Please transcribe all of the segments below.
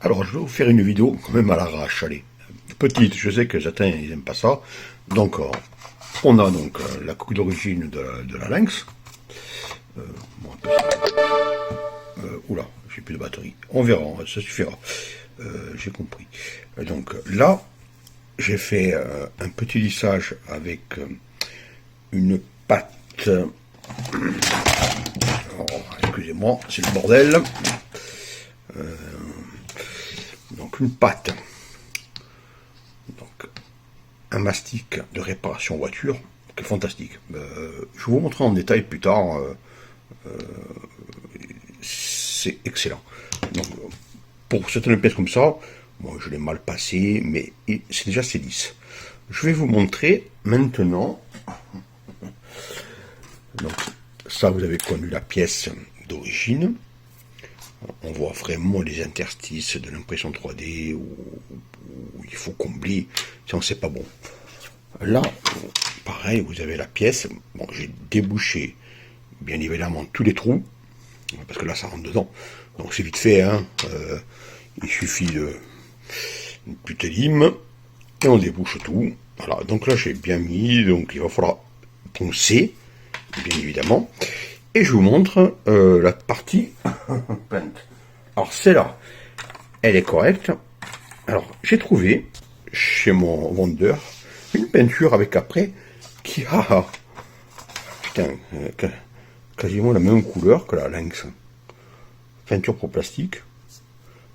Alors, je vais vous faire une vidéo quand même à l'arrache, allez. Petite, je sais que certains ils n'aiment pas ça. Donc, on a donc la coque d'origine de la Lynx. Bon, oula, j'ai plus de batterie. On verra, ça suffira. J'ai compris. Donc là, j'ai fait un petit lissage avec une pâte. Excusez-moi, c'est le bordel. Donc une pâte. Donc un mastic de réparation voiture qui est fantastique. Je vais vous montrer en détail plus tard. C'est excellent. Donc, pour certaines pièces comme ça, moi je l'ai mal passé, mais c'est déjà c'est lisse. Je vais vous montrer maintenant. Donc ça, vous avez connu la pièce d'origine. On voit vraiment les interstices de l'impression 3D où il faut combler, sinon c'est pas bon. Là, pareil, vous avez la pièce. Bon, j'ai débouché bien évidemment tous les trous, parce que là ça rentre dedans. Donc c'est vite fait, hein. Il suffit de une petite lime et on débouche tout. Voilà, donc là j'ai bien mis, donc il va falloir poncer, bien évidemment. Et je vous montre la partie peinte. Alors celle-là, elle est correcte. Alors j'ai trouvé chez mon vendeur une peinture avec après qui a putain, quasiment la même couleur que la Lynx. Peinture pour plastique.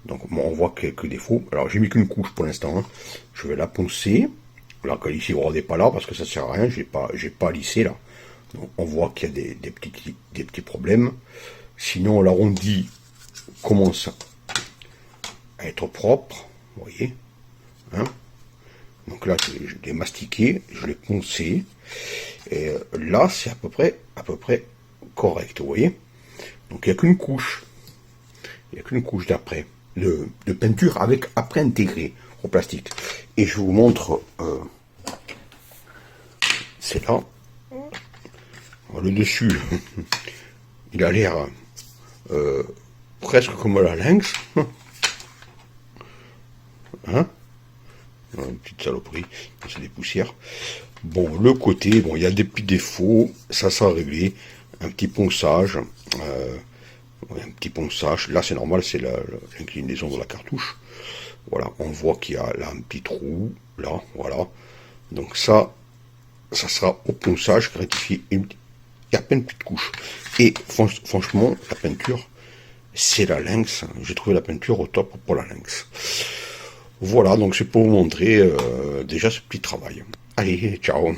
Donc bon, on voit quelques défauts. Alors j'ai mis qu'une couche pour l'instant. Hein. Je vais la poncer. La qualité n'est pas là parce que ça sert à rien. J'ai pas lissé là. Donc, on voit qu'il y a des petits problèmes. Sinon l'arrondi commence à être propre. Vous voyez. Hein. Donc là je l'ai mastiqué, je l'ai poncé. Et là c'est à peu près correct. Vous voyez. Donc il n'y a qu'une couche. Il n'y a qu'une couche d'après. De peinture avec après intégré au plastique. Et je vous montre c'est là. Le dessus, il a l'air presque comme la Lynx. Hein? Une petite saloperie, c'est des poussières. Bon, le côté, bon, il y a des petits défauts, ça sera réglé. Un petit ponçage. Un petit ponçage. Là, c'est normal, c'est l'inclinaison de la cartouche. Voilà, on voit qu'il y a là un petit trou. Là, voilà. Donc ça sera au ponçage, rectifié. Il y a plein de petites couches. Et franchement, la peinture, c'est la Lynx. J'ai trouvé la peinture au top pour la Lynx. Voilà, donc c'est pour vous montrer déjà ce petit travail. Allez, ciao.